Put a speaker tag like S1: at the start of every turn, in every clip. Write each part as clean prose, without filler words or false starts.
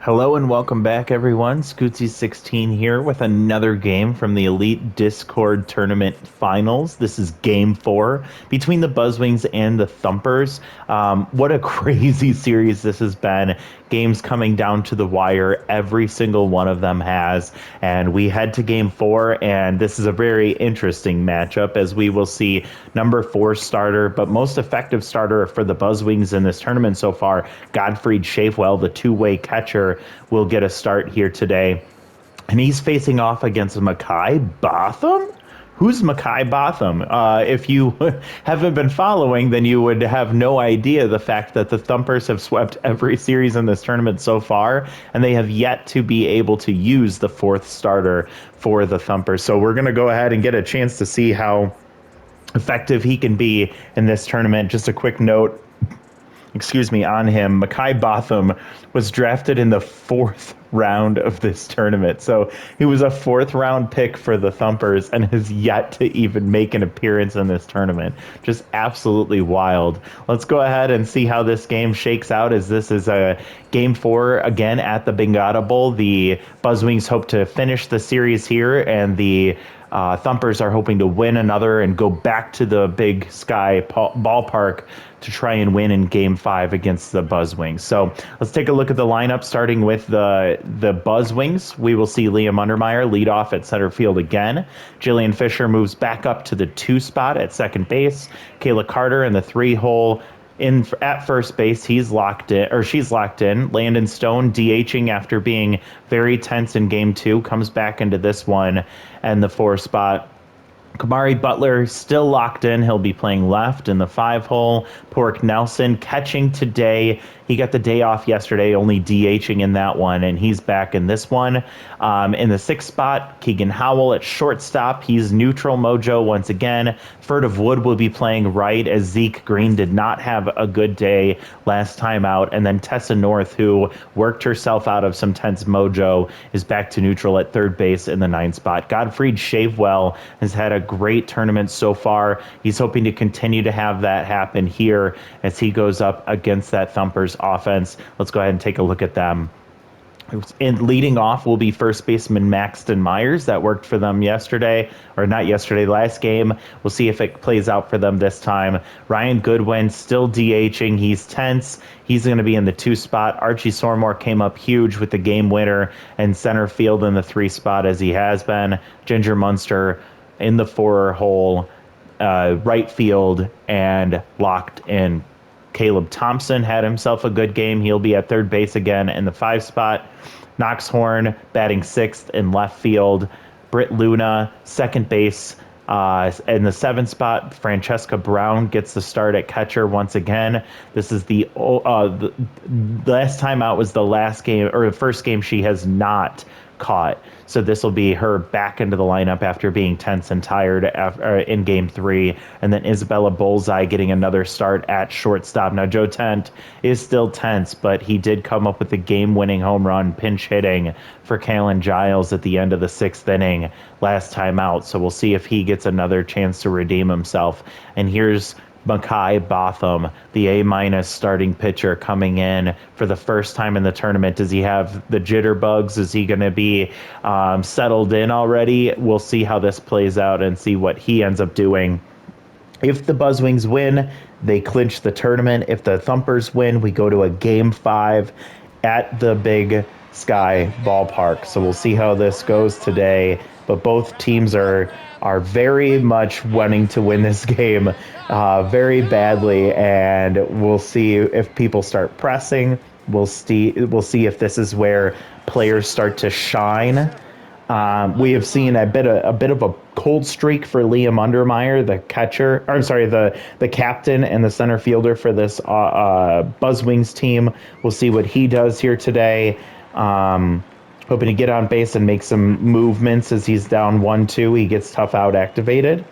S1: Hello and welcome back, everyone. Scootsy16 here with another game from the Elite Discord Tournament Finals. This is Game 4 between the Buzzwings and the Thumpers. What a crazy series this has been. Games coming down to the wire, every single one of them has. And we head to Game 4, and this is a very interesting matchup as we will see number 4 starter, but most effective starter for the Buzzwings in this tournament so far, Godfried Shafewell, the two-way catcher, will get a start here today. And he's facing off against Mackay Botham? Who's Mackay Botham? If you haven't been following, then you would have no idea the fact that the Thumpers have swept every series in this tournament so far, and they have yet to be able to use the fourth starter for the Thumpers. So we're going to go ahead and get a chance to see how effective he can be in this tournament. Just a quick note, on him. Mackay Botham was drafted in the 4th round of this tournament. So he was a 4th round pick for the Thumpers and has yet to even make an appearance in this tournament. Just absolutely wild. Let's go ahead and see how this game shakes out, as this is a Game 4 again at the Bingata Bowl. The Buzzwings hope to finish the series here, and the Thumpers are hoping to win another and go back to the Big Sky ballpark to try and win in Game 5 against the Buzzwings. So let's take a look at the lineup, starting with the Buzzwings. We will see Liam Undermeyer lead off at center field again. Jillian Fisher moves back up to the 2 spot at second base. Kayla Carter in the 3-hole. At first base, she's locked in. Landon Stone DHing after being very tense in Game 2, comes back into this one, and the 4 spot. Kamari Butler still locked in. He'll be playing left in the 5-hole. Pork Nelson catching today. He got the day off yesterday, only DHing in that one, and he's back in this one. In the 6th spot, Keegan Howell at shortstop. He's neutral mojo once again. Furtive Wood will be playing right, as Zeke Green did not have a good day last time out. And then Tessa North, who worked herself out of some tense mojo, is back to neutral at third base in the 9th spot. Godfried Shavewell has had a great tournament so far. He's hoping to continue to have that happen here as he goes up against that Thumpers offense. Let's go ahead and take a look at them. In leading off will be first baseman Maxton Myers. That worked for them yesterday, or not yesterday, last game. We'll see if it plays out for them this time. Ryan Goodwin still DHing. He's tense. He's going to be in the 2 spot. Archie Sormore came up huge with the game winner and center field in the 3 spot, as he has been. Ginger Munster in the 4-hole, right field, and locked in. Caleb Thompson had himself a good game. He'll be at third base again in the 5 spot. Knox Horn batting 6th in left field. Britt Luna, second base. In the 7th spot, Francesca Brown gets the start at catcher once again. This is the last time out was the last game, or the first game she has not caught. So this will be her back into the lineup after being tense and tired in Game 3. And then Isabella Bullseye getting another start at shortstop. Now, Joe Tent is still tense, but he did come up with the game-winning home run pinch hitting for Kalen Giles at the end of the 6th inning last time out. So we'll see if he gets another chance to redeem himself. And here's Mackay Botham, the A- starting pitcher, coming in for the first time in the tournament. Does he have the jitterbugs? Is he going to be settled in already? We'll see how this plays out and see what he ends up doing. If the Buzzwings win, they clinch the tournament. If the Thumpers win, we go to a Game 5 at the Big Sky ballpark. So we'll see how this goes today. But both teams are very much wanting to win this game very badly, and we'll see if people start pressing. We'll see if this is where players start to shine. We have seen a bit of a cold streak for Liam Undermeyer, the catcher. Or I'm sorry, the captain and the center fielder for this Buzzwings team. We'll see what he does here today. Hoping to get on base and make some movements as he's down 1-2. He gets tough out activated.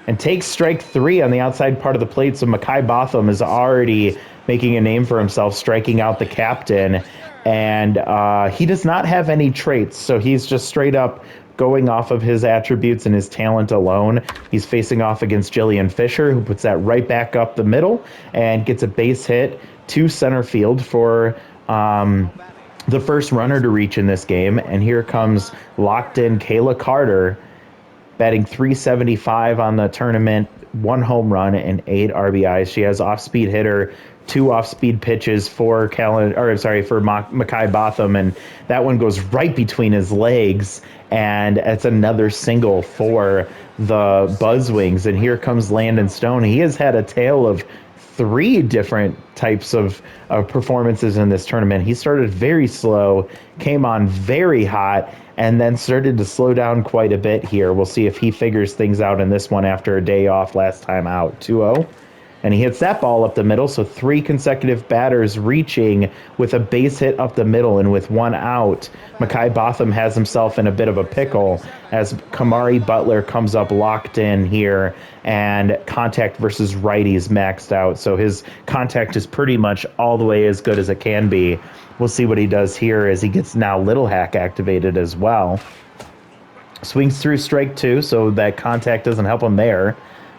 S1: And takes strike 3 on the outside part of the plate. So Mackay Botham is already making a name for himself, striking out the captain. And he does not have any traits. So he's just straight up going off of his attributes and his talent alone. He's facing off against Jillian Fisher, who puts that right back up the middle and gets a base hit to center field for the first runner to reach in this game. And here comes locked in Kayla Carter, batting .375 on the tournament, 1 home run and 8 RBIs. She has off-speed hitter, 2 off-speed pitches for Makai Botham, and that one goes right between his legs, and it's another single for the Buzzwings. And here comes Landon Stone. He has had a tale of 3 different types of performances in this tournament. He started very slow, came on very hot, and then started to slow down quite a bit here. We'll see if he figures things out in this one after a day off last time out. 2-0. And he hits that ball up the middle, so 3 consecutive batters reaching with a base hit up the middle, and with 1 out, Makai Botham has himself in a bit of a pickle as Kamari Butler comes up locked in here, and contact versus righties maxed out, so his contact is pretty much all the way as good as it can be. We'll see what he does here as he gets now Little Hack activated as well. Swings through strike 2, so that contact doesn't help him there.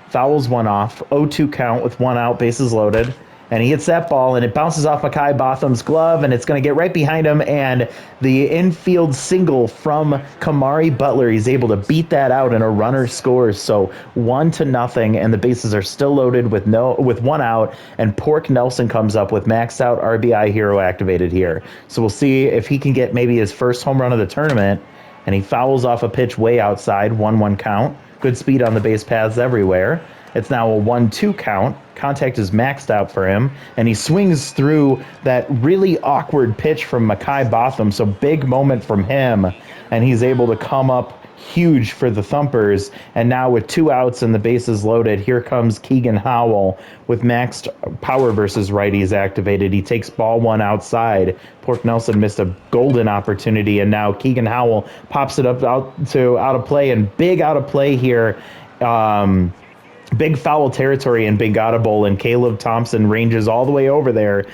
S1: Fouls 1 off, 0-2 count with 1 out, bases loaded, and he hits that ball, and it bounces off Makai Botham's glove, and it's going to get right behind him, and the infield single from Kamari Butler, he's able to beat that out, and a runner scores, so 1-0, and the bases are still loaded with 1 out, and Pork Nelson comes up with maxed out RBI hero activated here. So we'll see if he can get maybe his first home run of the tournament, and he fouls off a pitch way outside, 1-1 count. Good speed on the base paths everywhere. It's now a 1-2 count. Contact is maxed out for him, and he swings through that really awkward pitch from Makai Botham, so big moment from him, and he's able to come up huge for the Thumpers. And now with 2 outs and the bases loaded, here comes Keegan Howell with maxed power versus righties activated. He takes ball 1 outside. Pork Nelson missed a golden opportunity, and now Keegan Howell pops it up out of play, and big out of play here. Big foul territory in Big Gata Bowl, and Caleb Thompson ranges all the way over there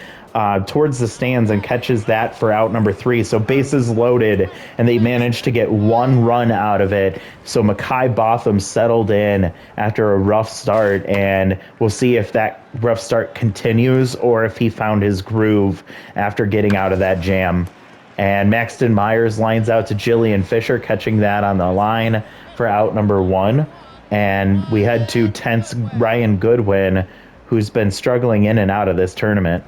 S1: towards the stands and catches that for out number 3. So bases loaded, and they managed to get 1 run out of it. So Makai Botham settled in after a rough start, and we'll see if that rough start continues or if he found his groove after getting out of that jam. And Maxton Myers lines out to Jillian Fisher, catching that on the line for out number 1. And we head to tense Ryan Goodwin, who's been struggling in and out of this tournament.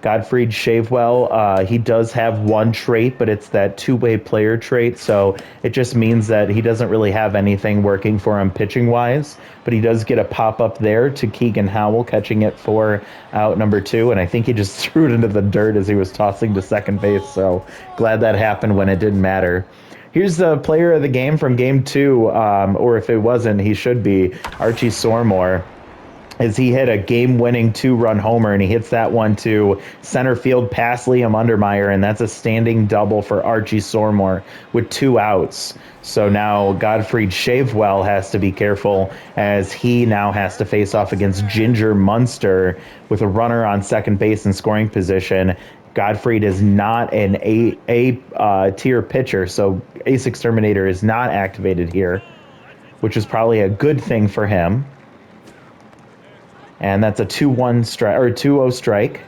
S1: Godfried Shavewell, he does have 1 trait, but it's that 2-way player trait, so it just means that he doesn't really have anything working for him pitching-wise, but he does get a pop-up there to Keegan Howell, catching it for out number 2, and I think he just threw it into the dirt as he was tossing to second base, so glad that happened when it didn't matter. Here's the player of the game from Game 2, or if it wasn't, he should be, Archie Sormore, as he hit a game-winning 2-run homer, and he hits that one to center field past Liam Undermeyer, and that's a standing double for Archie Sormore with 2 outs. So now Godfried Shavewell has to be careful, as he now has to face off against Ginger Munster with a runner on second base in scoring position. Godfried is not an A-tier pitcher, so Ace Exterminator is not activated here, which is probably a good thing for him. And that's a 2-1 strike, or 2-0 strike,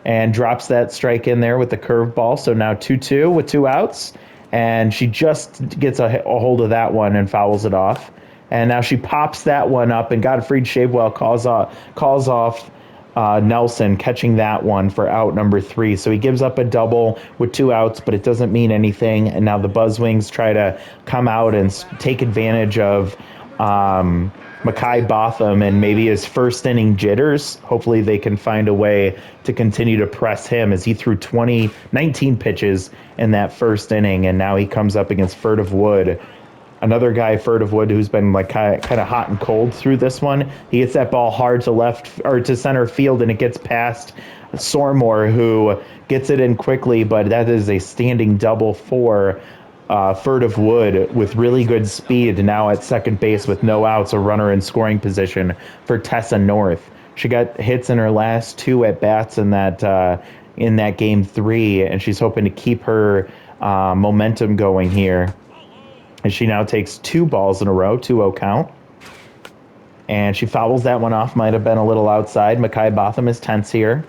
S1: and drops that strike in there with the curveball. So now 2-2 with 2 outs, and she just gets a hold of that one and fouls it off. And now she pops that one up, and Godfried Shavewell calls off Nelson, catching that one for out number 3. So he gives up a double with 2 outs, but it doesn't mean anything. And now the Buzzwings try to come out and take advantage of Makai Botham and maybe his first inning jitters. Hopefully they can find a way to continue to press him, as he threw 19 pitches in that first inning, and now he comes up against Furtive Wood. Another guy, Furtive Wood, who's been like kind of hot and cold through this one. He hits that ball hard to left or to center field, and it gets past Sormore, who gets it in quickly, but that is a standing double for Furtive Wood with really good speed now at second base with no outs, a runner in scoring position for Tessa North. She got hits in her last 2 at-bats in that Game 3, and she's hoping to keep her momentum going here. And she now takes 2 balls in a row, 2-0 count. And she fouls that one off, might have been a little outside. Makai Botham is tense here.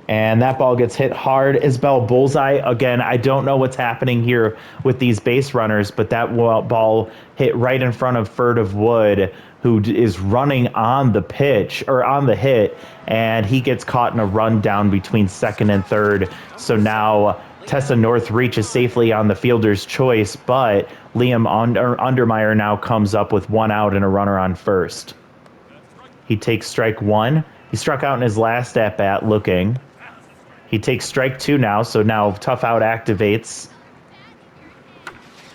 S1: And that ball gets hit hard. Isabel bullseye. Again, I don't know what's happening here with these base runners, but that ball hit right in front of Furtive Wood, who is running on the pitch, or on the hit, and he gets caught in a run down between second and third. So now Tessa North reaches safely on the fielder's choice, but Liam Undermeyer now comes up with 1 out and a runner on first. He takes strike 1. He struck out in his last at-bat looking. He takes strike 2 now, so now tough out activates.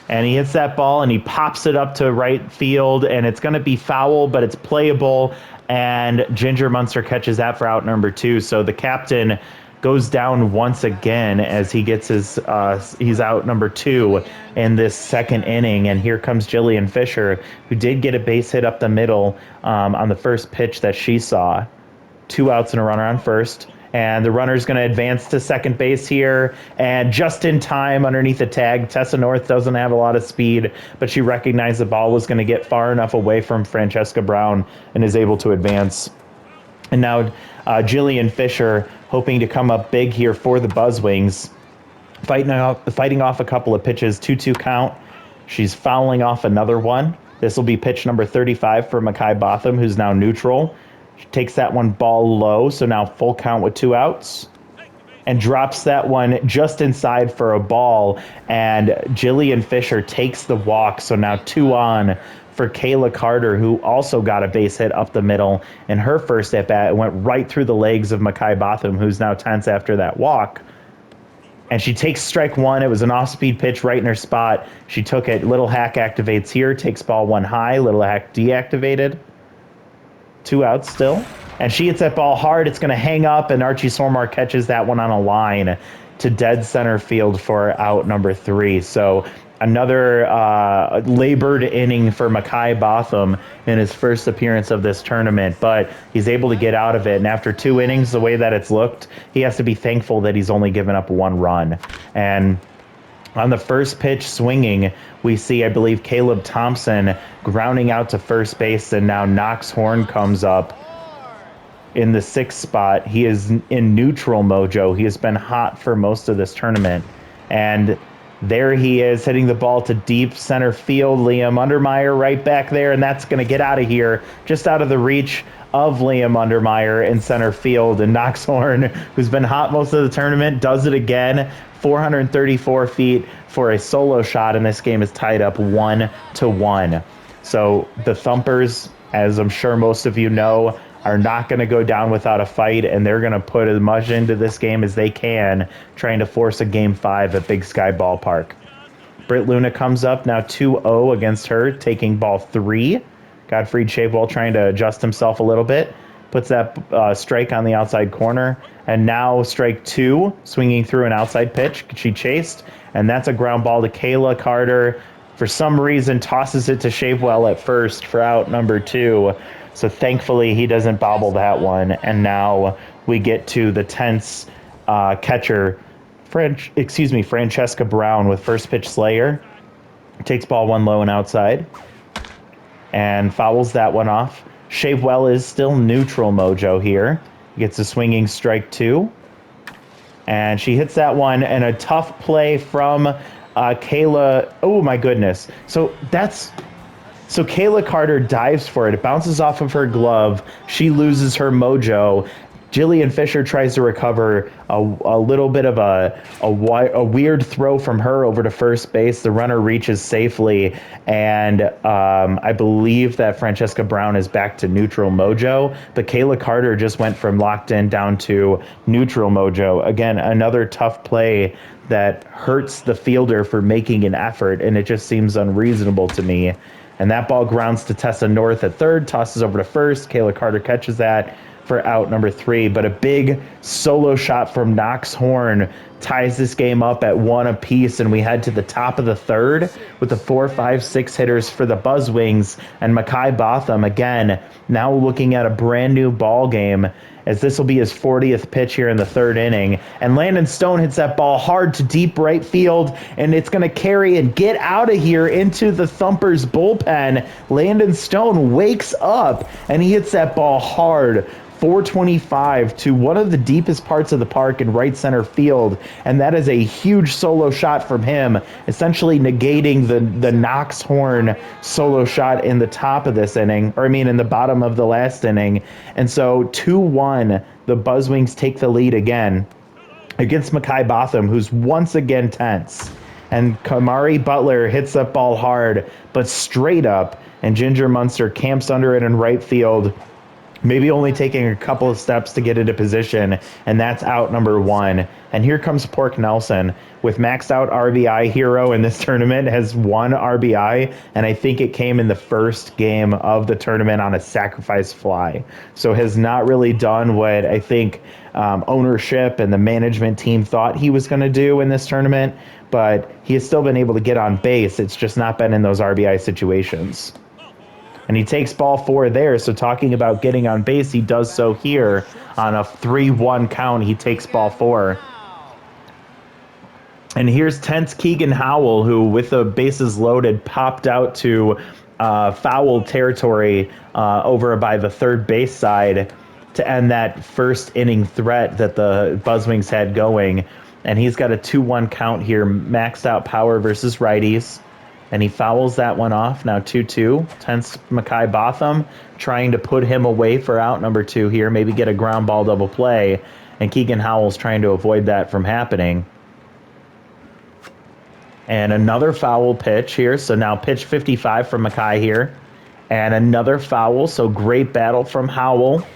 S1: And he hits that ball, and he pops it up to right field, and it's going to be foul, but it's playable, and Ginger Munster catches that for out number 2. So the captain goes down once again as he gets his he's out number 2 in this second inning. And here comes Jillian Fisher, who did get a base hit up the middle on the first pitch that she saw. 2 outs and a runner on first. And the runner's going to advance to second base here. And just in time underneath the tag, Tessa North doesn't have a lot of speed, but she recognized the ball was going to get far enough away from Francesca Brown and is able to advance. And now Jillian Fisher hoping to come up big here for the Buzzwings. Fighting off a couple of pitches, 2-2 count. She's fouling off another one. This will be pitch number 35 for Makai Botham, who's now neutral. She takes that one ball low, so now full count with 2 outs. And drops that one just inside for a ball. And Jillian Fisher takes the walk, so now 2 on for Kayla Carter, who also got a base hit up the middle in her first at-bat. It went right through the legs of Makai Botham, who's now tense after that walk. And she takes strike 1. It was an off-speed pitch right in her spot. She took it. Little Hack activates here, takes ball 1 high. Little Hack deactivated. 2 outs still. And she hits that ball hard. It's going to hang up, and Archie Sormar catches that one on a line to dead center field for out number 3. So another labored inning for Makai Botham in his first appearance of this tournament, but he's able to get out of it. And after 2 innings, the way that it's looked, he has to be thankful that he's only given up 1 run. And on the first pitch swinging, we see, I believe, Caleb Thompson grounding out to first base, and now Knox Horn comes up in the 6th spot. He is in neutral mojo. He has been hot for most of this tournament. And there he is hitting the ball to deep center field. Liam Undermeyer right back there, and that's going to get out of here, just out of the reach of Liam Undermeyer in center field. And Knox Horn, who's been hot most of the tournament, does it again. 434 feet for a solo shot, and this game is tied up 1-1. So the Thumpers, as I'm sure most of you know, are not going to go down without a fight, and they're going to put as much into this game as they can, trying to force a Game 5 at Big Sky Ballpark. Britt Luna comes up, now 2-0 against her, taking ball 3. Gottfried Shavewell trying to adjust himself a little bit. Puts that strike on the outside corner. And now strike 2, swinging through an outside pitch. She chased, and that's a ground ball to Kayla Carter. For some reason, tosses it to Shavewell at first for out number 2. So thankfully, he doesn't bobble that one. And now we get to the tense catcher, Francesca Brown with first pitch Slayer. Takes ball 1 low and outside. And fouls that one off. Shavewell is still neutral mojo here. Gets a swinging strike 2. And she hits that one, and a tough play from Kayla. Oh, my goodness. So Kayla Carter dives for it. It bounces off of her glove. She loses her mojo. Jillian Fisher tries to recover a little bit of a weird throw from her over to first base. The runner reaches safely, and I believe that Francesca Brown is back to neutral mojo, but Kayla Carter just went from locked in down to neutral mojo. Again, another tough play that hurts the fielder for making an effort, and it just seems unreasonable to me. And that ball grounds to Tessa North at third, tosses over to first. Kayla Carter catches that for out number 3, but a big solo shot from Knox Horn ties this game up at 1 apiece, and we head to the top of the 3rd with the 4, 5, 6 hitters for the Buzzwings, and Makai Botham again now looking at a brand new ball game. as this will be his 40th pitch here in the third inning. And Landon Stone hits that ball hard to deep right field, and it's going to carry and get out of here into the Thumpers bullpen. Landon Stone wakes up, and he hits that ball hard, 425 to one of the deepest parts of the park in right center field, and that is a huge solo shot from him, essentially negating the Knox Horn solo shot in the top of this inning, or I mean in the bottom of the last inning. And so 2-1, the Buzzwings take the lead again against Mekhi Botham, who's once again tense. And Kamari Butler hits that ball hard, but straight up, and Ginger Munster camps under it in right field, maybe only taking a couple of steps to get into position, and that's out number 1. And here comes Pork Nelson with maxed out RBI hero in this tournament, has 1 RBI, and I think it came in the first game of the tournament on a sacrifice fly. So has not really done what I think ownership and the management team thought he was going to do in this tournament, but he has still been able to get on base. It's just not been in those RBI situations. And he takes ball 4 there, so talking about getting on base, he does so here on a 3-1 count. He takes ball 4. And here's tense Keegan Howell, who, with the bases loaded, popped out to foul territory over by the third base side to end that first inning threat that the Buzzwings had going. And he's got a 2-1 count here, maxed out power versus righties. And he fouls that one off. Now 2-2. Tense Mekhi Botham trying to put him away for out number 2 here. Maybe get a ground ball double play. And Keegan Howell's trying to avoid that from happening. And another foul pitch here. So now pitch 55 from Mekhi here. And another foul. So great battle from Howell.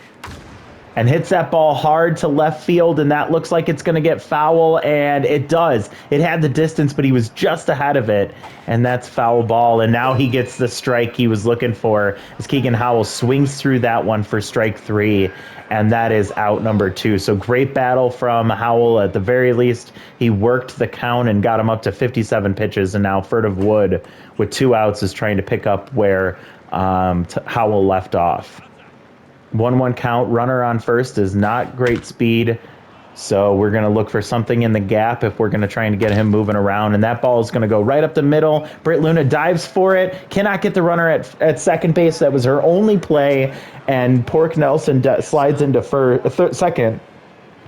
S1: And hits that ball hard to left field, and that looks like it's going to get foul, and it does. It had the distance, but he was just ahead of it, and that's foul ball. And now he gets the strike he was looking for as Keegan Howell swings through that one for strike 3, and that is out number 2. So great battle from Howell at the very least. He worked the count and got him up to 57 pitches, and now Furtive Wood, with 2 outs, is trying to pick up where Howell left off. 1-1 count, runner on first is not great speed, so we're going to look for something in the gap if we're going to try and get him moving around, and that ball is going to go right up the middle. Britt Luna dives for it, cannot get the runner at second base. That was her only play, and Pork Nelson slides into second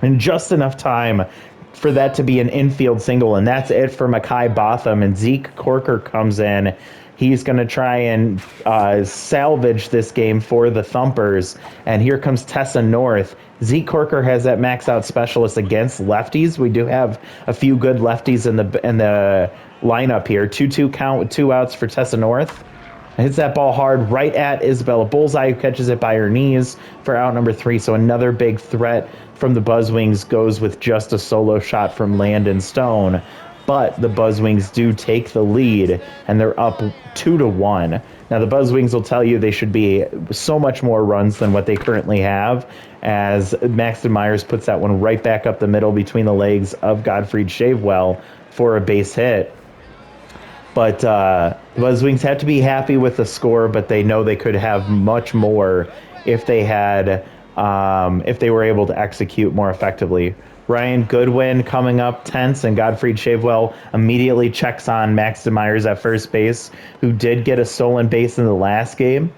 S1: in just enough time for that to be an infield single, and that's it for Mekhi Botham, and Zeke Corker comes in. He's going to try and salvage this game for the Thumpers. And here comes Tessa North. Zeke Corker has that max out specialist against lefties. We do have a few good lefties in the lineup here. 2-2 count with 2 outs for Tessa North. Hits that ball hard right at Isabella Bullseye, who catches it by her knees for out number 3. So another big threat from the Buzzwings goes with just a solo shot from Landon Stone. But the Buzzwings do take the lead, and they're up 2-1. Now, the Buzzwings will tell you they should be so much more runs than what they currently have, as Maxton Myers puts that one right back up the middle between the legs of Godfrey Shavewell for a base hit. But the Buzzwings have to be happy with the score, but they know they could have much more if they had, if they were able to execute more effectively. Ryan Goodwin coming up tense, and Godfrey Shavewell immediately checks on Maxton Myers at first base, who did get a stolen base in the last game.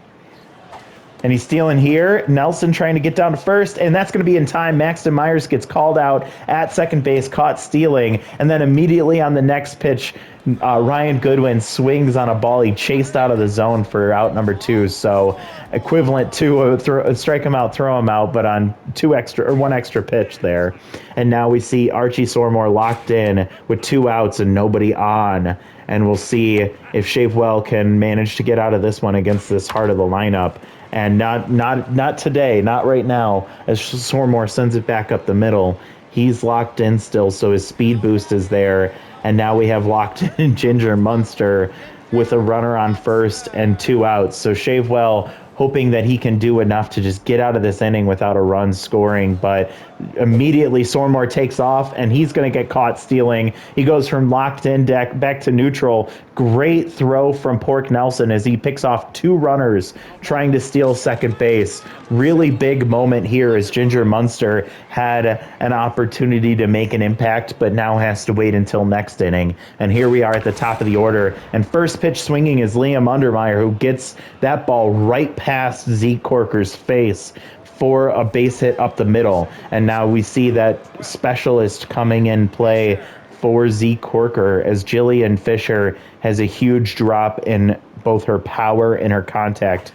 S1: And he's stealing here. Nelson trying to get down to first, and that's going to be in time. Maxton Myers gets called out at second base, caught stealing, and then immediately on the next pitch, Ryan Goodwin swings on a ball he chased out of the zone for out number 2. So equivalent to strike him out, throw him out, but on 1 extra pitch there. And now we see Archie Sormore locked in with 2 outs and nobody on. And we'll see if Shavewell can manage to get out of this one against this heart of the lineup. And not today, not right now, as Sormore sends it back up the middle. He's locked in still, so his speed boost is there. And now we have locked in Ginger Munster with a runner on first and 2 outs. So Shavewell hoping that he can do enough to just get out of this inning without a run scoring. But immediately Sormore takes off, and he's going to get caught stealing. He goes from locked in deck back to neutral. Great throw from Pork Nelson as he picks off 2 runners trying to steal second base. Really big moment here as Ginger Munster had an opportunity to make an impact, but now has to wait until next inning. And here we are at the top of the order. And first pitch swinging is Liam Undermeyer, who gets that ball right past Zeke Corker's face for a base hit up the middle. And now we see that specialist coming in play for Zeke Corker as Jillian Fisher has a huge drop in both her power and her contact.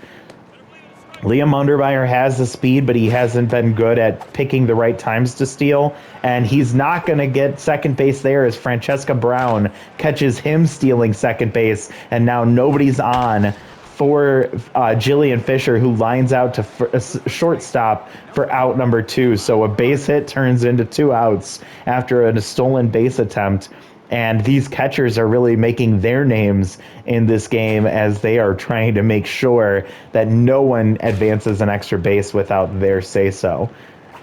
S1: Liam Undermeyer has the speed, but he hasn't been good at picking the right times to steal. And he's not going to get second base there as Francesca Brown catches him stealing second base. And now nobody's on for Jillian Fisher, who lines out to shortstop for out number 2. So a base hit turns into 2 outs after a stolen base attempt. And these catchers are really making their names in this game as they are trying to make sure that no one advances an extra base without their say-so.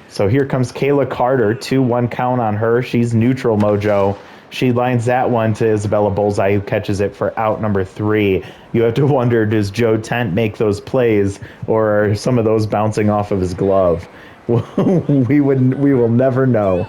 S1: So here comes Kayla Carter, 2-1 count on her. She's neutral mojo. She lines that one to Isabella Bullseye, who catches it for out number 3. You have to wonder, does Joe Tent make those plays, or are some of those bouncing off of his glove? We will never know.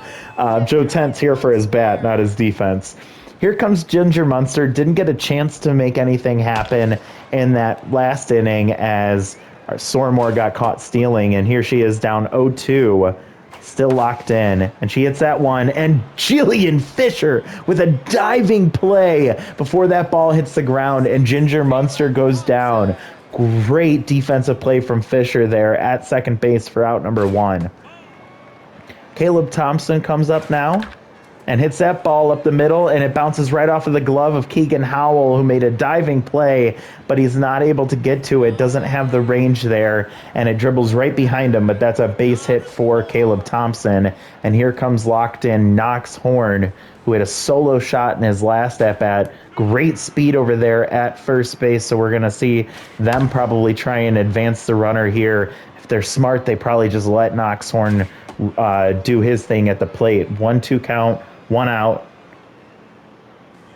S1: Joe Tent's here for his bat, not his defense. Here comes Ginger Munster. Didn't get a chance to make anything happen in that last inning as Sormore got caught stealing, and here she is down 0-2, still locked in, and she hits that one, and Jillian Fisher with a diving play before that ball hits the ground, and Ginger Munster goes down. Great defensive play from Fisher there at second base for out number 1. Caleb Thompson comes up now and hits that ball up the middle, and it bounces right off of the glove of Keegan Howell, who made a diving play, but he's not able to get to it, doesn't have the range there, and it dribbles right behind him, but that's a base hit for Caleb Thompson. And here comes locked in Knox Horn, who had a solo shot in his last at-bat. Great speed over there at first base, so we're going to see them probably try and advance the runner here. If they're smart, they probably just let Knox Horn do his thing at the plate. 1-2 count, 1 out.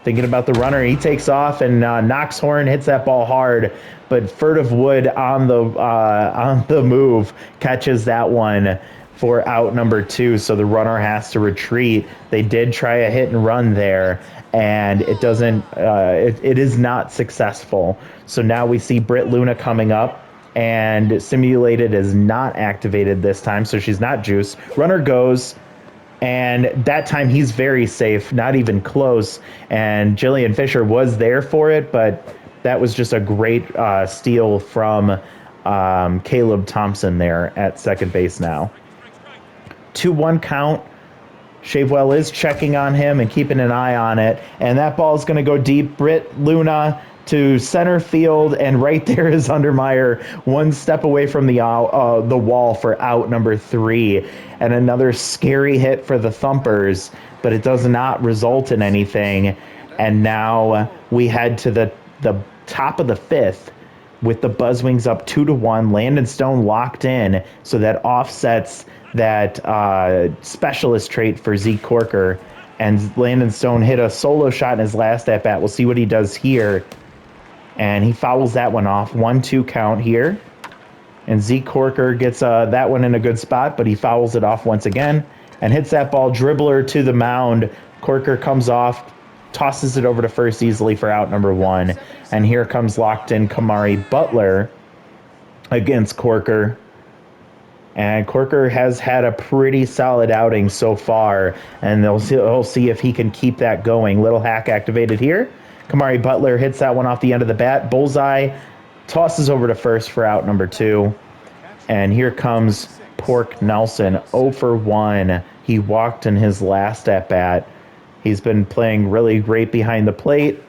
S1: Thinking about the runner, he takes off, and Knox Horn hits that ball hard, but Furtive Wood on the move catches that one for out number 2, so the runner has to retreat. They did try a hit and run there, and it doesn't. It is not successful. So now we see Britt Luna coming up, and Simulated is not activated this time, so she's not juiced. Runner goes, and that time he's very safe, not even close. And Jillian Fisher was there for it, but that was just a great steal from Caleb Thompson there at second base now. 2-1 count. Shavewell is checking on him and keeping an eye on it, and that ball is going to go deep. Britt Luna to center field, and right there is Undermeyer, one step away from the wall for out number 3, and another scary hit for the Thumpers, but it does not result in anything. And now we head to the top of the 5th with the Buzzwings up 2-1. Landon Stone locked in, so that offsets that specialist trait for Zeke Corker. And Landon Stone hit a solo shot in his last at-bat. We'll see what he does here. And he fouls that one off. 1-2 count here. And Zeke Corker gets that one in a good spot, but he fouls it off once again and hits that ball dribbler to the mound. Corker comes off, tosses it over to first easily for out number 1. And here comes locked in Kamari Butler against Corker. And Corker has had a pretty solid outing so far, and they'll see if he can keep that going. Little hack activated here. Kamari Butler hits that one off the end of the bat. Bullseye tosses over to first for out number 2. And here comes Pork Nelson, 0 for 1. He walked in his last at-bat. He's been playing really great behind the plate.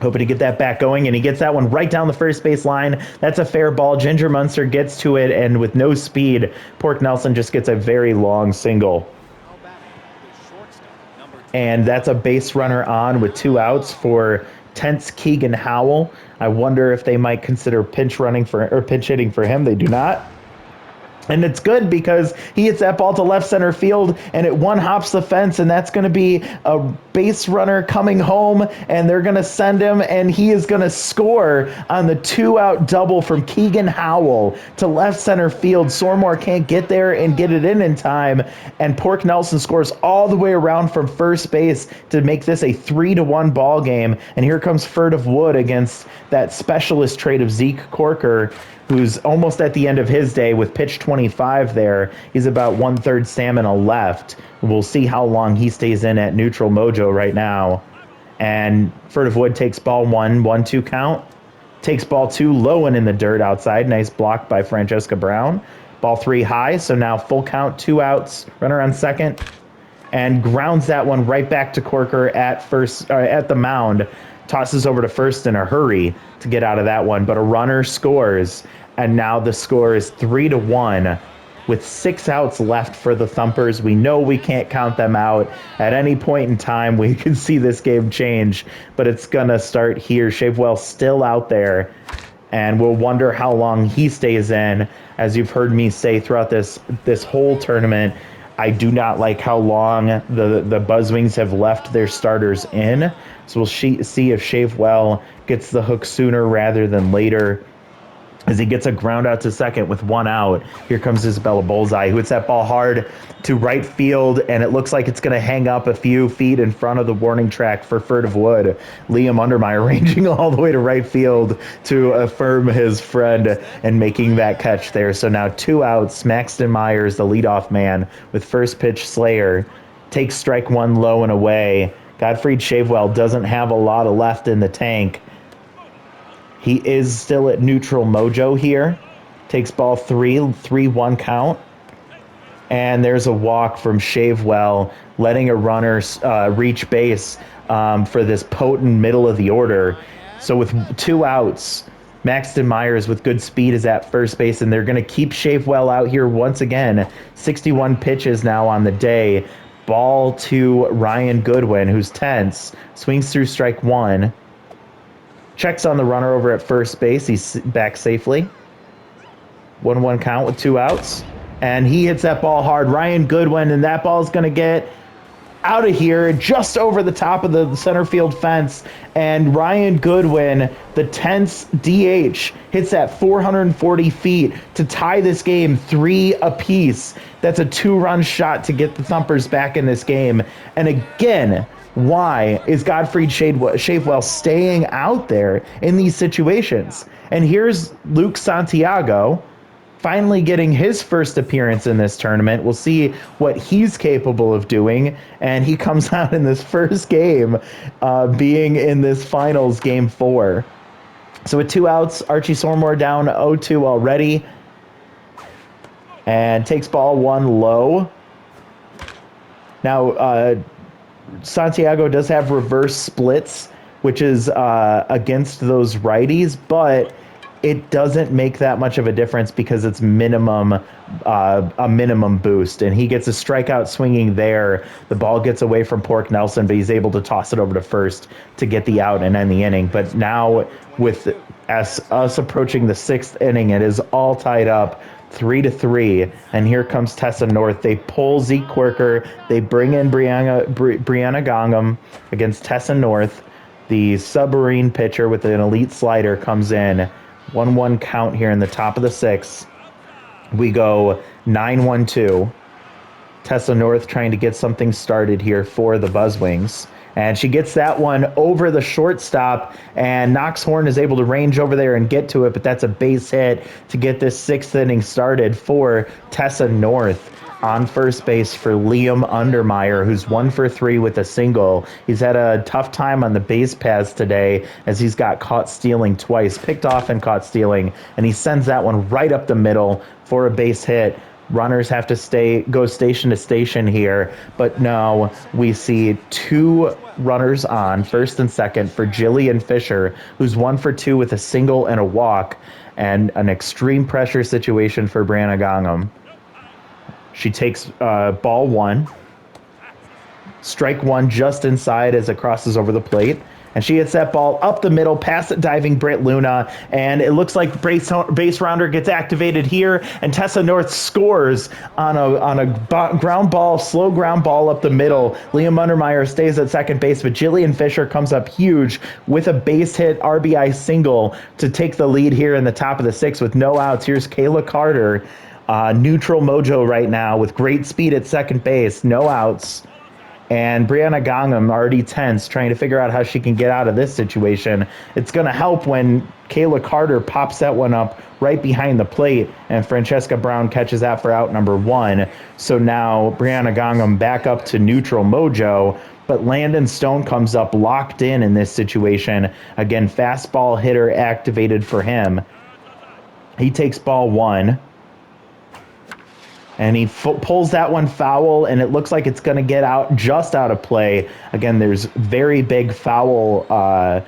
S1: Hoping to get that back going, and he gets that one right down the first base line. That's a fair ball. Ginger Munster gets to it, and with no speed, Pork Nelson just gets a very long single. And that's a base runner on with 2 outs for tense Keegan Howell. I wonder if they might consider pinch hitting for him. They do not. And it's good because he hits that ball to left center field and it one hops the fence, and that's going to be a base runner coming home, and they're going to send him, and he is going to score on the 2-out double from Keegan Howell to left center field. Sormore can't get there and get it in time, and Pork Nelson scores all the way around from first base to make this a 3-1 ball game. And here comes Furtive Wood against that specialist trait of Zeke Corker, who's almost at the end of his day with pitch 25 there. He's about 1/3 stamina left. We'll see how long he stays in at neutral mojo right now. And Furtive Wood takes ball 1-1-2 count. Takes ball 2 low and in the dirt outside. Nice block by Francesca Brown. Ball 3 high, so now full count, 2 outs, runner on second. And grounds that one right back to Corker at the mound. Tosses over to first in a hurry to get out of that one, but a runner scores, and now the score is 3-1 with 6 outs left for the Thumpers. We know we can't count them out. At any point in time, we can see this game change, but it's gonna start here. Shavewell still out there, and we'll wonder how long he stays in. As you've heard me say throughout this whole tournament, I do not like how long the Buzzwings have left their starters in. So we'll see if Shavewell gets the hook sooner rather than later, as he gets a ground out to second with 1 out. Here comes Isabella Bullseye, who hits that ball hard to right field, and it looks like it's going to hang up a few feet in front of the warning track for Furtive Wood. Liam Undermeyer ranging all the way to right field to affirm his friend and making that catch there. So now 2 outs. Maxton Myers, the leadoff man, with first pitch Slayer, takes strike 1 low and away. Godfrey Shavewell doesn't have a lot of left in the tank. He is still at neutral mojo here. Takes ball 3-1 count. And there's a walk from Shavewell, letting a runner reach base for this potent middle of the order. So with 2 outs, Maxton Myers with good speed is at first base, and they're going to keep Shavewell out here once again. 61 pitches now on the day. Ball to Ryan Goodwin, who's tense. Swings through strike 1. Checks on the runner over at first base. He's back safely. 1-1 count with 2 outs. And he hits that ball hard. Ryan Goodwin, and that ball is going to get out of here just over the top of the center field fence. And Ryan Goodwin, the tense DH, hits that 440 feet to tie this game 3 apiece. That's a 2-run shot to get the Thumpers back in this game. And again, why is Godfrey Shavewell staying out there in these situations? And here's Luke Santiago, finally getting his first appearance in this tournament. We'll see what he's capable of doing, and he comes out in this first game, being in this finals, game 4. So with 2 outs, Archie Sormore down 0-2 already, and takes ball 1 low. Now, Santiago does have reverse splits, which is against those righties, but it doesn't make that much of a difference because it's a minimum boost, and he gets a strikeout swinging there. The ball gets away from Pork Nelson, but he's able to toss it over to first to get the out and end the inning. But now with us approaching the 6th inning, it is all tied up 3-3, and here comes Tessa North. They pull Zeke Quirker. They bring in Brianna Gongham against Tessa North. The submarine pitcher with an elite slider comes in. 1-1 count here in the top of the 6th. We go 9-1-2. Tessa North trying to get something started here for the Buzzwings. And she gets that one over the shortstop, and Knox Horn is able to range over there and get to it, but that's a base hit to get this 6th inning started for Tessa North. On first base for Liam Undermeyer, who's 1 for 3 with a single. He's had a tough time on the base paths today, as he's got caught stealing twice, picked off and caught stealing, and he sends that one right up the middle for a base hit. Runners have to go station to station here, but no, we see 2 runners on, first and second, for Jillian Fisher, who's 1 for 2 with a single and a walk, and an extreme pressure situation for Brianna Gongham. She takes ball 1, strike 1 just inside as it crosses over the plate. And she hits that ball up the middle past the diving Britt Luna. And it looks like base rounder gets activated here. And Tessa North scores on a ground ball, slow ground ball up the middle. Liam Untermeyer stays at second base, but Jillian Fisher comes up huge with a base hit RBI single to take the lead here in the top of the sixth with no outs. Here's Kayla Carter, neutral mojo right now with great speed at second base, no outs. And Brianna Gongham already tense, trying to figure out how she can get out of this situation. It's going to help when Kayla Carter pops that one up right behind the plate, and Francesca Brown catches that for out number one. So now Brianna Gongham back up to neutral mojo, but Landon Stone comes up locked in this situation. Again, fastball hitter activated for him. He takes ball one. And he pulls that one foul, and it looks like it's going to get just out of play. Again, there's very big foul, a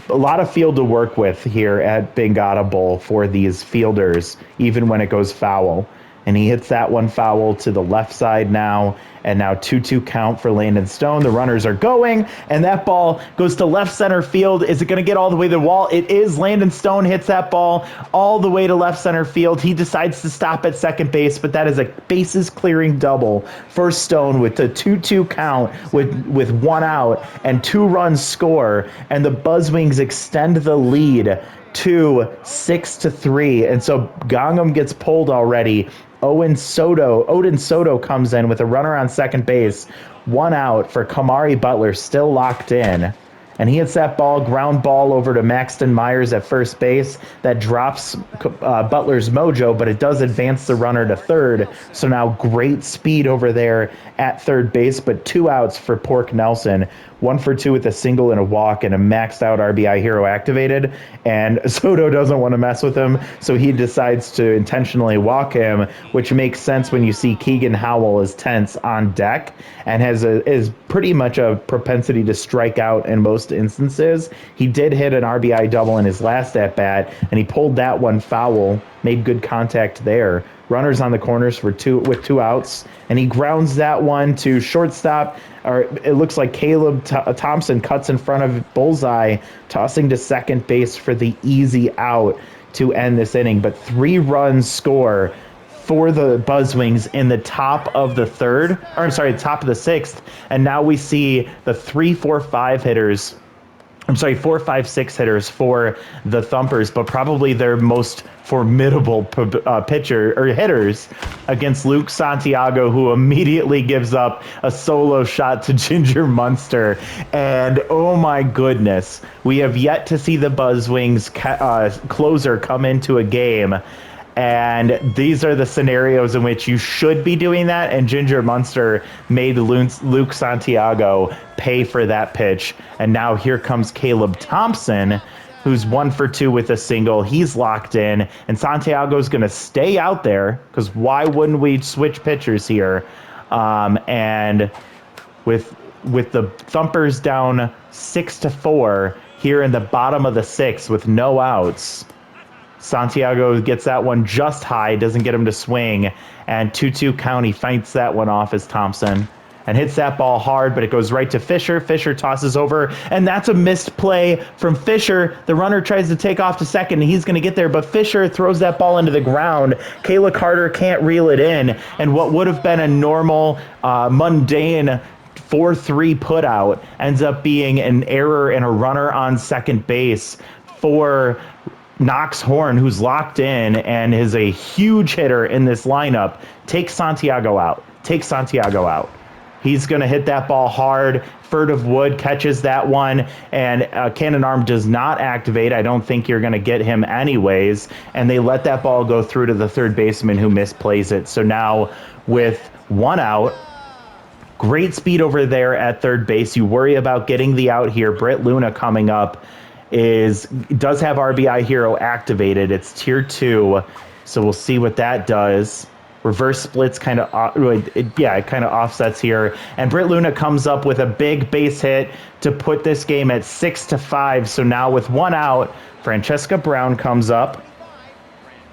S1: lot of field to work with here at Bingata Bowl for these fielders, even when it goes foul. And he hits that one foul to the left side now. And now 2-2 count for Landon Stone. The runners are going, and that ball goes to left center field. Is it going to get all the way to the wall? It is. Landon Stone hits that ball all the way to left center field. He decides to stop at second base, but that is a bases clearing double for Stone with the 2-2 count with one out and 2 runs score. And the Buzzwings extend the lead to 6-3. And so Gongham gets pulled already. Odin Soto comes in with a runner on second base, 1 out for Kamari Butler, still locked in. And he hits that ball, ground ball over to Maxton Myers at first base. That drops Butler's mojo, but it does advance the runner to third. So now great speed over there at third base, but 2 outs for Pork Nelson. 1 for 2 with a single and a walk and a maxed out RBI hero activated. And Soto doesn't want to mess with him, so he decides to intentionally walk him, which makes sense when you see Keegan Howell is tense on deck and is pretty much a propensity to strike out in most instances. He did hit an RBI double in his last at bat, and he pulled that one foul, made good contact there. Runners on the corners with 2 outs, and he grounds that one to shortstop. Or it looks like Caleb Thompson cuts in front of Bullseye, tossing to second base for the easy out to end this inning. But 3 runs score for the Buzzwings in the top of the top of the sixth. And now we see the 3, 4, 5 hitters. 4, 5, 6 hitters for the Thumpers, but probably their most formidable pitcher or hitters against Luke Santiago, who immediately gives up a solo shot to Ginger Munster. And oh my goodness, we have yet to see the Buzzwings closer come into a game. And these are the scenarios in which you should be doing that. And Ginger Munster made Luke Santiago pay for that pitch. And now here comes Caleb Thompson, who's 1 for 2 with a single. He's locked in. And Santiago's going to stay out there, because why wouldn't we switch pitchers here? And with the Thumpers down 6-4 here in the bottom of the sixth with no outs, Santiago gets that one just high, doesn't get him to swing, and 2-2 count. He fights that one off as Thompson and hits that ball hard, but it goes right to Fisher. Fisher tosses over, and that's a missed play from Fisher. The runner tries to take off to second, and he's going to get there, but Fisher throws that ball into the ground. Kayla Carter can't reel it in, and what would have been a normal, mundane 4-3 putout ends up being an error and a runner on second base for Knox Horn, who's locked in and is a huge hitter in this lineup. Take Santiago out. He's going to hit that ball hard. Furtive Wood catches that one, and Cannon Arm does not activate. I don't think you're going to get him anyways, and they let that ball go through to the third baseman, who misplays it. So now with 1 out, great speed over there at third base. You worry about getting the out here. Britt Luna coming up does have RBI Hero activated. It's tier 2, so we'll see what that does. Reverse splits kind of offsets here, and Britt Luna comes up with a big base hit to put this game at 6-5. So now with 1 out, Francesca Brown comes up.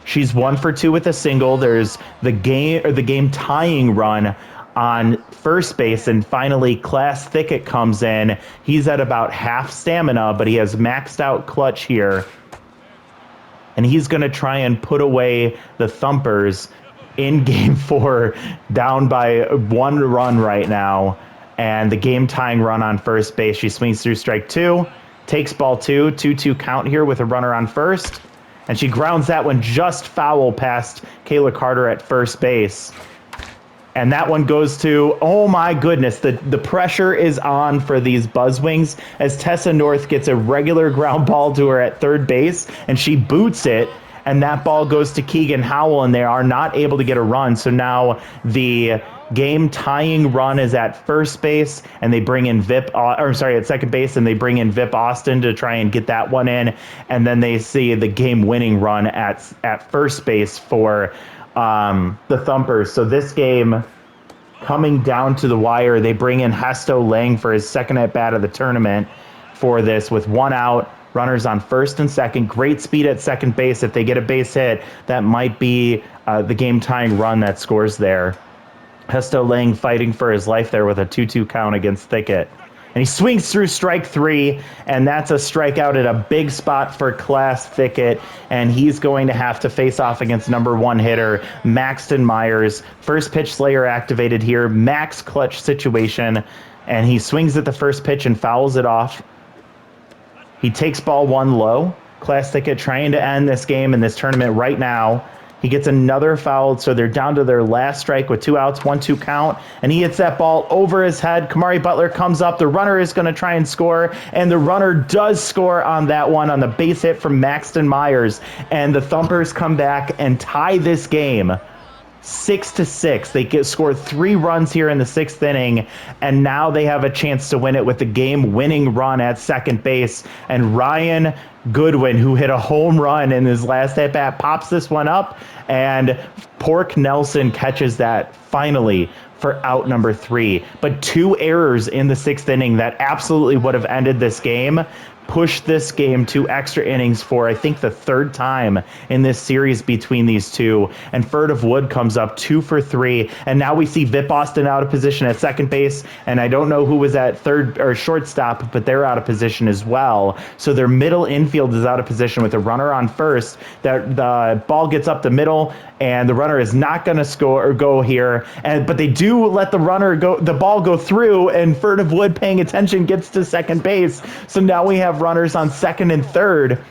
S1: She's 1 for 2 with a single. There's the game tying run on first base, and finally Class Thicket comes in. He's at about half stamina, but he has maxed out clutch here. And he's going to try and put away the Thumpers in Game 4, down by 1 run right now. And the game-tying run on first base. She swings through strike 2, takes ball 2, 2-2 count here with a runner on first. And she grounds that one just foul past Kayla Carter at first base. And that one goes to, oh my goodness, the pressure is on for these Buzzwings as Tessa North gets a regular ground ball to her at third base, and she boots it, and that ball goes to Keegan Howell, and they are not able to get a run. So now the game-tying run is at first base, and they bring in at second base, and they bring in Vip Austin to try and get that one in, and then they see the game-winning run at first base for the Thumpers. So this game coming down to the wire, they bring in Hesto Lang for his second at bat of the tournament for this with 1 out, runners on first and second. Great speed at second base. If they get a base hit, that might be the game tying run that scores there. Hesto Lang fighting for his life there with a 2-2 count against Thicket. And he swings through strike 3, and that's a strikeout at a big spot for Class Thicket, and he's going to have to face off against number 1 hitter, Maxton Myers. First pitch Slayer activated here, max clutch situation, and he swings at the first pitch and fouls it off. He takes ball 1 low. Class Thicket trying to end this game in this tournament right now. He gets another foul, so they're down to their last strike with 2 outs, 1-2 count, and he hits that ball over his head. Kamari Butler comes up. The runner is going to try and score, and the runner does score on that one on the base hit from Maxton Myers, and the Thumpers come back and tie this game 6-6. They scored 3 runs here in the 6th inning, and now they have a chance to win it with the game-winning run at second base, and Ryan Goodwin, who hit a home run in his last at-bat, pops this one up, and Pork Nelson catches that finally for out number 3. But 2 errors in the 6th inning that absolutely would have ended this game pushed this game to extra innings for, I think, the 3rd time in this series between these two. And Furtive Wood comes up 2 for 3. And now we see Vip Austin out of position at second base. And I don't know who was at third or shortstop, but they're out of position as well. So their middle infield is out of position with a runner on first. The ball gets up the middle, and the runner is not going to score or go here. But they do let the ball go through, and Furtive Wood, paying attention, gets to second base. So now we have runners on second and third,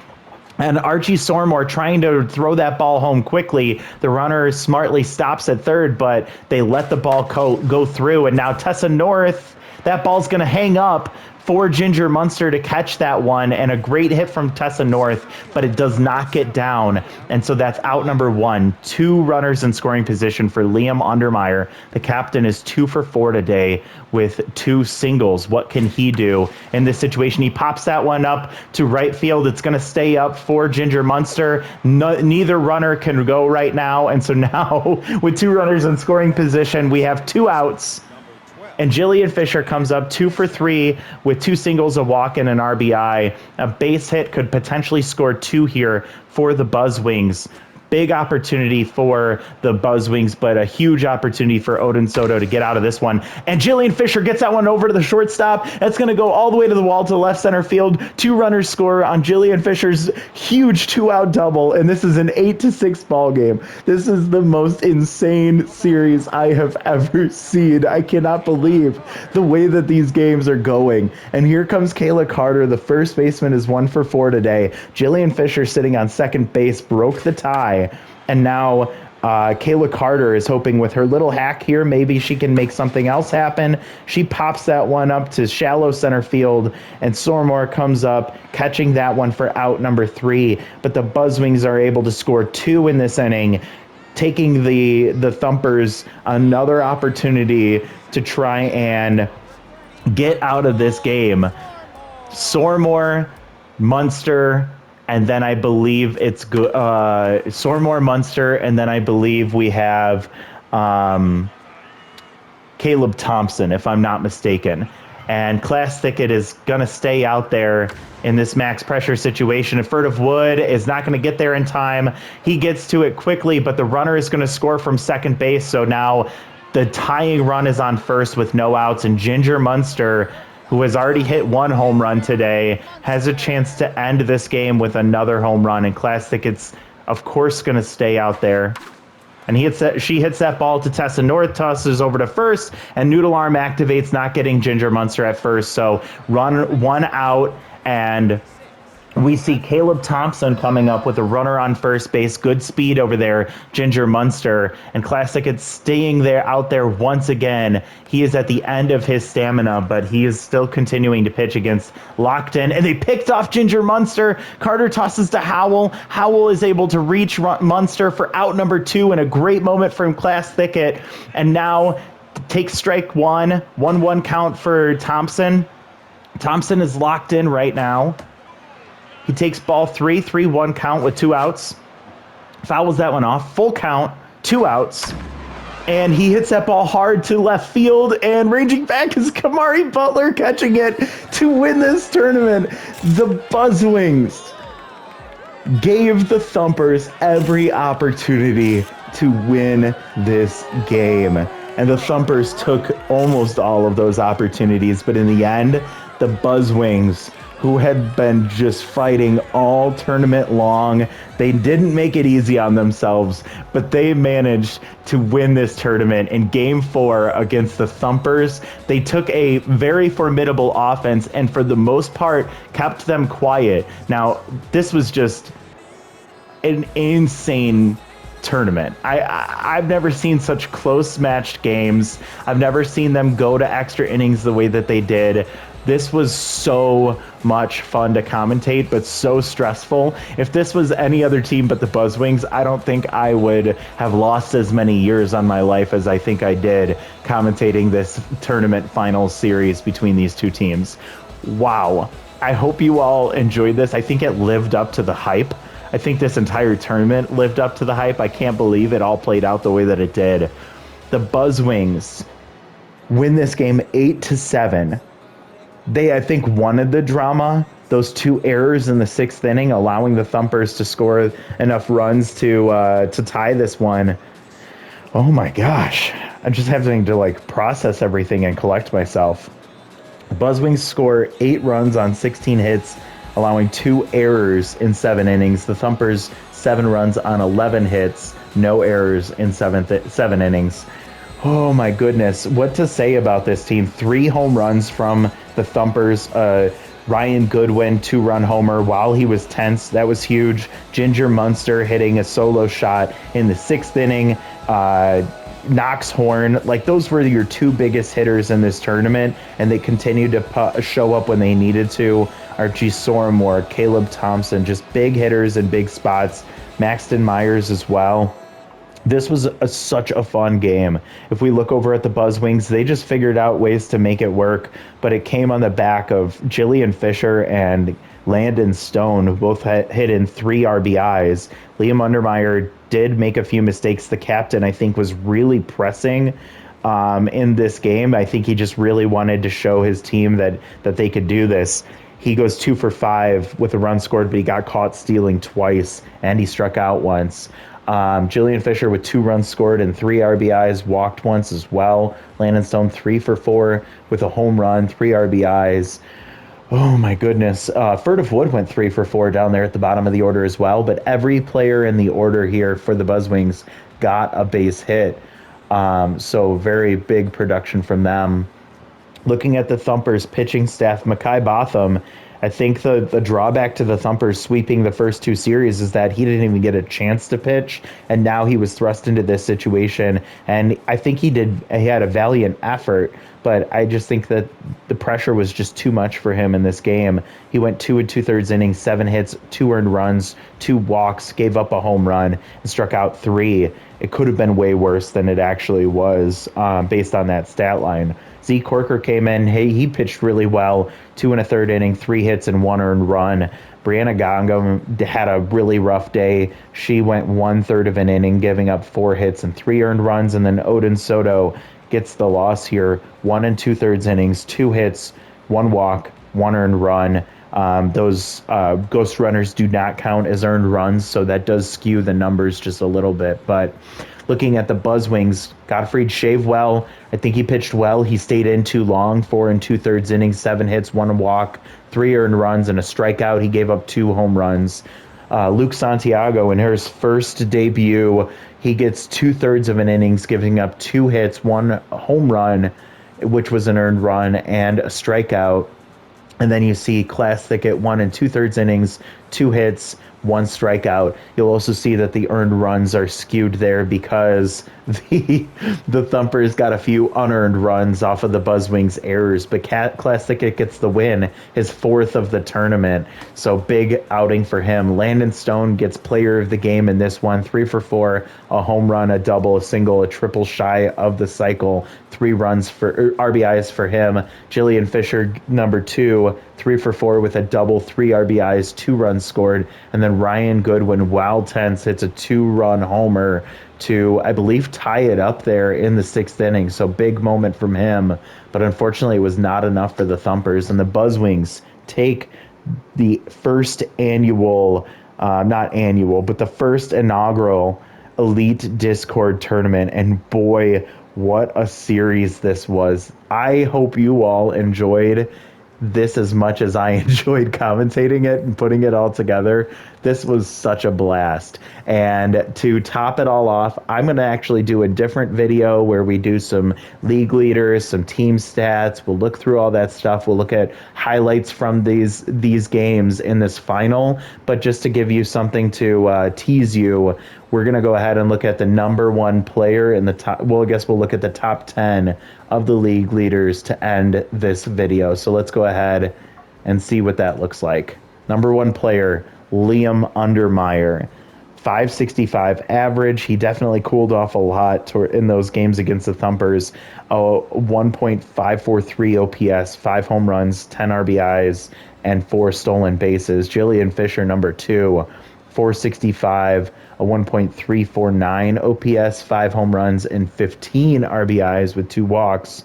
S1: and Archie Sormore trying to throw that ball home quickly. The runner smartly stops at third, but they let the ball go through, and now Tessa North, that ball's going to hang up for Ginger Munster to catch that one, and a great hit from Tessa North, but it does not get down. And so that's out number 1. 2 runners in scoring position for Liam Undermeyer. The captain is 2 for 4 today with 2 singles. What can he do in this situation? He pops that one up to right field. It's going to stay up for Ginger Munster. Neither runner can go right now. And so now with 2 runners in scoring position, we have 2 outs. And Jillian Fisher comes up 2 for 3 with 2 singles, a walk, and an RBI. A base hit could potentially score 2 here for the Buzzwings. Big opportunity for the Buzzwings, but a huge opportunity for Odin Soto to get out of this one. And Jillian Fisher gets that one over to the shortstop. That's going to go all the way to the wall to left center field. 2 runners score on Jillian Fisher's huge 2-out double, and this is an 8-6 ball game. This is the most insane series I have ever seen. I cannot believe the way that these games are going. And here comes Kayla Carter. The first baseman is 1 for 4 today. Jillian Fisher sitting on second base broke the tie. And now Kayla Carter is hoping with her little hack here, maybe she can make something else happen. She pops that one up to shallow center field, and Sormore comes up, catching that one for out number 3. But the Buzzwings are able to score 2 in this inning, taking the Thumpers another opportunity to try and get out of this game. Sormore, Munster, and then I believe it's Sormore, Munster, and then I believe we have Caleb Thompson, if I'm not mistaken. And Class Thicket is going to stay out there in this max pressure situation. And Furtive Wood is not going to get there in time. He gets to it quickly, but the runner is going to score from second base. So now The tying run is on first with no outs, and Ginger Munster, who has already hit one home run today, has a chance to end this game with another home run. And Class Ticket's, of course, going to stay out there. And she hits that ball to Tessa North, tosses over to first, and Noodle Arm activates, not getting Ginger Munster at first. So run one out, and we see Caleb Thompson coming up with a runner on first base. Good speed over there, Ginger Munster. And Classic is staying out there once again. He is at the end of his stamina, but he is still continuing to pitch against Locked In. And they picked off Ginger Munster. Carter tosses to Howell. Howell is able to reach Munster for out number 2 in a great moment from Class Thicket. And now takes strike 1. 1-1 count for Thompson. Thompson is locked in right now. He takes ball 3, 3-1 count with 2 outs. Fouls that one off. Full count, 2 outs. And he hits that ball hard to left field. And ranging back is Kamari Butler catching it to win this tournament. The Buzzwings gave the Thumpers every opportunity to win this game. And the Thumpers took almost all of those opportunities. But in the end, the Buzzwings, who had been just fighting all tournament long, they didn't make it easy on themselves, but they managed to win this tournament in Game 4 against the Thumpers. They took a very formidable offense and for the most part kept them quiet. Now, this was just an insane tournament. I've never seen such close matched games. I've never seen them go to extra innings the way that they did. This was so much fun to commentate, but so stressful. If this was any other team but the Buzzwings, I don't think I would have lost as many years on my life as I think I did commentating this tournament finals series between these two teams. Wow. I hope you all enjoyed this. I think it lived up to the hype. I think this entire tournament lived up to the hype. I can't believe it all played out the way that it did. The Buzzwings win this game 8-7. They, I think, wanted the drama. Those 2 errors in the 6th inning, allowing the Thumpers to score enough runs to tie this one. Oh my gosh. I'm just having to process everything and collect myself. The Buzzwings score 8 runs on 16 hits, allowing 2 errors in 7 innings. The Thumpers 7 runs on 11 hits, no errors in 7 innings. Oh my goodness, what to say about this team? 3 home runs from the Thumpers. Ryan Goodwin, 2-run homer while he was tense. That was huge. Ginger Munster hitting a solo shot in the 6th inning. Knox Horn, those were your 2 biggest hitters in this tournament, and they continued to show up when they needed to. Archie Soramore, Caleb Thompson, just big hitters in big spots. Maxton Myers as well. This was such a fun game. If we look over at the Buzzwings, they just figured out ways to make it work, but it came on the back of Jillian Fisher and Landon Stone, who both hit in 3 RBIs. Liam Undermeyer did make a few mistakes. The captain, I think, was really pressing in this game. I think he just really wanted to show his team that they could do this. He goes 2 for 5 with a run scored, but he got caught stealing twice, and he struck out once. Jillian Fisher with 2 runs scored and 3 RBIs, walked once as well. Landon Stone 3 for 4 with a home run, 3 RBIs. Oh my goodness. Furtive Wood went 3 for 4 down there at the bottom of the order as well, but every player in the order here for the Buzzwings got a base hit. So very big production from them. Looking at the Thumpers pitching staff, Makai Botham, I think the drawback to the Thumpers sweeping the first 2 series is that he didn't even get a chance to pitch, and now he was thrust into this situation. And I think he had a valiant effort, but I just think that the pressure was just too much for him in this game. He went 2 2/3 innings, 7 hits, 2 earned runs, 2 walks, gave up a home run, and struck out 3. It could have been way worse than it actually was based on that stat line. Zeke Corker came in. Hey, he pitched really well. 2 1/3 inning, 3 hits and 1 earned run. Brianna Gongam had a really rough day. She went 1/3 of an inning, giving up 4 hits and 3 earned runs. And then Odin Soto gets the loss here. 1 2/3 innings, 2 hits, 1 walk, 1 earned run. Those ghost runners do not count as earned runs, so that does skew the numbers just a little bit. But Looking at the Buzzwings, Gottfried shaved well. I think he pitched well. He stayed in too long, 4 2/3 innings, 7 hits, 1 walk, 3 earned runs, and a strikeout. He gave up 2 home runs. Luke Santiago, in his first debut, he gets 2/3 of an innings, giving up 2 hits, 1 home run, which was an earned run, and a strikeout. And then you see Classic at 1 2/3 innings, 2 hits, 1 strikeout. You'll also see that the earned runs are skewed there because the Thumpers got a few unearned runs off of the Buzzwings errors. But Classic gets the win, his fourth of the tournament. So big outing for him. Landon Stone gets player of the game in this one, 3 for 4, a home run, a double, a single, a triple shy of the cycle. 3 runs for RBIs for him. Jillian Fisher, number 2, 3 for 4 with a double, 3 RBIs, 2 runs scored. And then Ryan Goodwin, wild tense, hits a 2-run homer to, I believe, tie it up there in the 6th inning. So big moment from him. But unfortunately, it was not enough for the Thumpers. And the Buzzwings take the first annual, not annual, but the first inaugural Elite Discord tournament. And boy, what a series this was. I hope you all enjoyed this as much as I enjoyed commentating it and putting it all together. This was such a blast. And to top it all off, I'm going to actually do a different video where we do some league leaders, some team stats. We'll look through all that stuff. We'll look at highlights from these games in this final. But just to give you something to tease you, we're going to go ahead and look at the number 1 player in the top. Well, I guess we'll look at the top 10 of the league leaders to end this video. So let's go ahead and see what that looks like. Number 1 player, Liam Undermeyer, 565 average. He definitely cooled off a lot in those games against the Thumpers. 1.543 OPS, 5 home runs, 10 RBIs, and 4 stolen bases. Jillian Fisher, number 2, 465, a 1.349 OPS, 5 home runs, and 15 RBIs with 2 walks.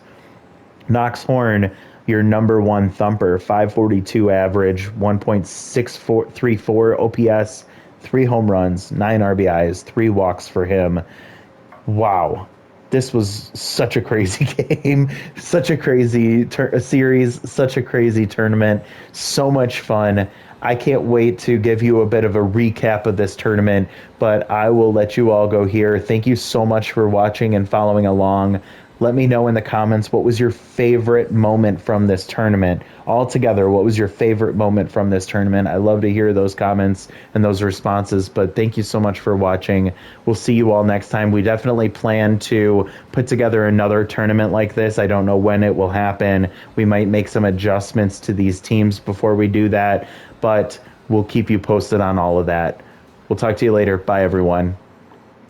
S1: Knox Horn, your number 1 Thumper, 542 average, 1.634 OPS, 3 home runs, 9 RBIs, 3 walks for him. Wow. This was such a crazy game, such a crazy series, such a crazy tournament, so much fun. I can't wait to give you a bit of a recap of this tournament, but I will let you all go here. Thank you so much for watching and following along. Let me know in the comments, what was your favorite moment from this tournament? All together, what was your favorite moment from this tournament? I love to hear those comments and those responses, but thank you so much for watching. We'll see you all next time. We definitely plan to put together another tournament like this. I don't know when it will happen. We might make some adjustments to these teams before we do that, but we'll keep you posted on all of that. We'll talk to you later. Bye, everyone.